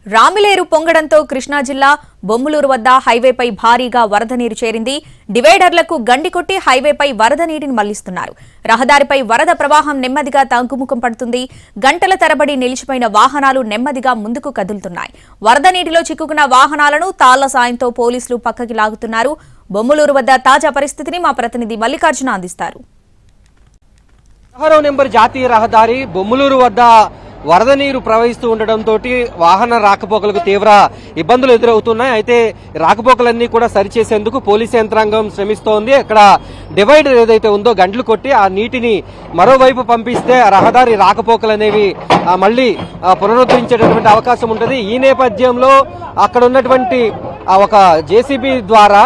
రామిలేరు పొంగడంతో కృష్ణా జిల్లా బొమ్మలూరు వద్ద హైవేపై భారీగా వరద నీరు చేరింది. డివైడర్లకు గండి కొట్టి హైవేపై వరద నీటిని మళ్లిస్తున్నారు. రహదారిపై వరద ప్రవాహం నెమ్మదిగా తగ్గుముఖం పడుతుంది. గంటల తరబడి నిలిచిపోయిన వాహనాలు నెమ్మదిగా ముందుకు కదులుతున్నాయి. వరద నీటిలో చిక్కుకున్న వాహనాలను తాళ్ల సాయంతో పోలీసులు పక్కకి లాగుతున్నారు. బొమ్మలూరు వద్ద తాజా పరిస్థితిని మా ప్రతినిధి మల్లికార్జున అందిస్తారు. 16వ నెంబర్ జాతీయ రహదారి బొమ్మలూరు వద్ద వరద నీరు ప్రవహిస్తూ ఉండడంతో వాహన రాకపోకలకు తీవ్ర ఇబ్బందులు ఎదురవుతున్నాయి. అయితే రాకపోకలన్నీ కూడా సరిచేసేందుకు పోలీసు యంత్రాంగం శ్రమిస్తోంది. అక్కడ డివైడర్ ఏదైతే ఉందో గంటలు కొట్టి ఆ నీటిని మరోవైపు పంపిస్తే రహదారి రాకపోకలు అనేవి మళ్లీ పునరుద్ధరించేటటువంటి అవకాశం ఉంటుంది. ఈ నేపథ్యంలో అక్కడ ఉన్నటువంటి ఒక జేసీబీ ద్వారా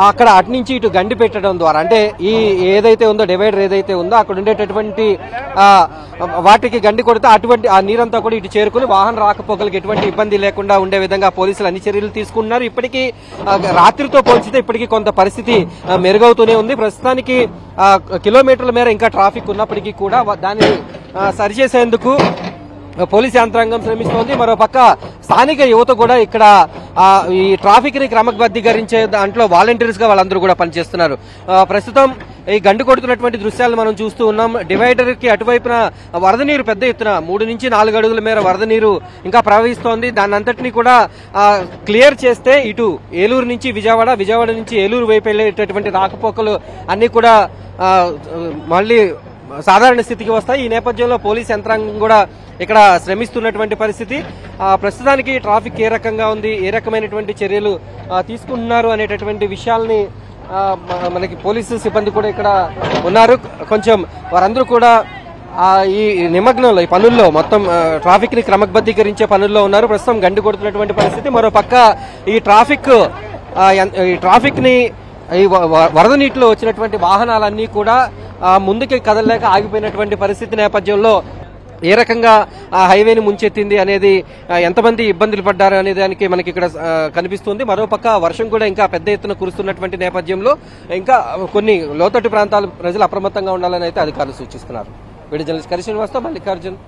అక్కడ అటు నుంచి ఇటు గండి పెట్టడం ద్వారా అంటే ఈ ఏదైతే ఉందో డివైడర్ ఏదైతే ఉందో అక్కడ ఉండేటటువంటి వాటికి గండి కొడితే అటువంటి ఆ నీరంతా కూడా ఇటు చేరుకుని వాహన రాకపోకలకు ఎటువంటి ఇబ్బంది లేకుండా ఉండే విధంగా పోలీసులు అన్ని చర్యలు తీసుకున్నారు. ఇప్పటికీ రాత్రితో పోల్చితే ఇప్పటికీ కొంత పరిస్థితి మెరుగవుతూనే ఉంది. ప్రస్తుతానికి కిలోమీటర్ల మేర ఇంకా ట్రాఫిక్ ఉన్నప్పటికీ కూడా దాన్ని సరిచేసేందుకు పోలీసు యంత్రాంగం శ్రమిస్తోంది. మరోపక్క స్థానిక యువత కూడా ఇక్కడ ఈ ట్రాఫిక్ ని క్రమబద్ధీకరించే దాంట్లో వాలంటీర్స్ గా వాళ్ళందరూ కూడా పనిచేస్తున్నారు. ప్రస్తుతం ఈ గండి కొడుతున్నటువంటి దృశ్యాలు మనం చూస్తూ ఉన్నాం. డివైడర్ కి అటువైపున వరద నీరు పెద్ద ఎత్తున 3 నుంచి 4 అడుగుల మేర వరద నీరు ఇంకా ప్రవహిస్తోంది. దాని అంతటినీ కూడా క్లియర్ చేస్తే ఇటు ఏలూరు నుంచి విజయవాడ నుంచి ఏలూరు వైపు వెళ్లేటటువంటి రాకపోకలు అన్ని కూడా మళ్ళీ సాధారణ స్థితికి వస్తాయి. ఈ నేపథ్యంలో పోలీస్ యంత్రాంగం కూడా ఇక్కడ శ్రమిస్తున్నటువంటి పరిస్థితి. ప్రస్తుతానికి ట్రాఫిక్ ఏ రకంగా ఉంది, ఏ రకమైనటువంటి చర్యలు తీసుకుంటున్నారు అనేటటువంటి విషయాల్ని మనకి పోలీసు సిబ్బంది కూడా ఇక్కడ ఉన్నారు. కొంచెం వారందరూ కూడా ఈ నిమగ్నంలో ఈ పనుల్లో మొత్తం ట్రాఫిక్ ని క్రమబద్ధీకరించే పనుల్లో ఉన్నారు. ప్రస్తుతం గండి కొడుతున్నటువంటి పరిస్థితి. మరో పక్క ఈ ట్రాఫిక్ ని ఈ వరద నీటిలో వచ్చినటువంటి వాహనాలన్నీ కూడా ముందుకి కదలలేక ఆగిపోయినటువంటి పరిస్థితి నేపథ్యంలో ఏ రకంగా హైవేని ముంచెత్తింది అనేది, ఎంతమంది ఇబ్బందులు పడ్డారు అనే దానికి మనకి ఇక్కడ కనిపిస్తుంది. మరోపక్క వర్షం కూడా ఇంకా పెద్ద ఎత్తున కురుస్తున్నటువంటి నేపథ్యంలో ఇంకా కొన్ని లోతట్టు ప్రాంతాల ప్రజలు అప్రమత్తంగా ఉండాలని అయితే అధికారులు సూచిస్తున్నారు. వీడియో జర్నలిస్ట్ కరి శ్రీనివాస్తో మల్లికార్జున్.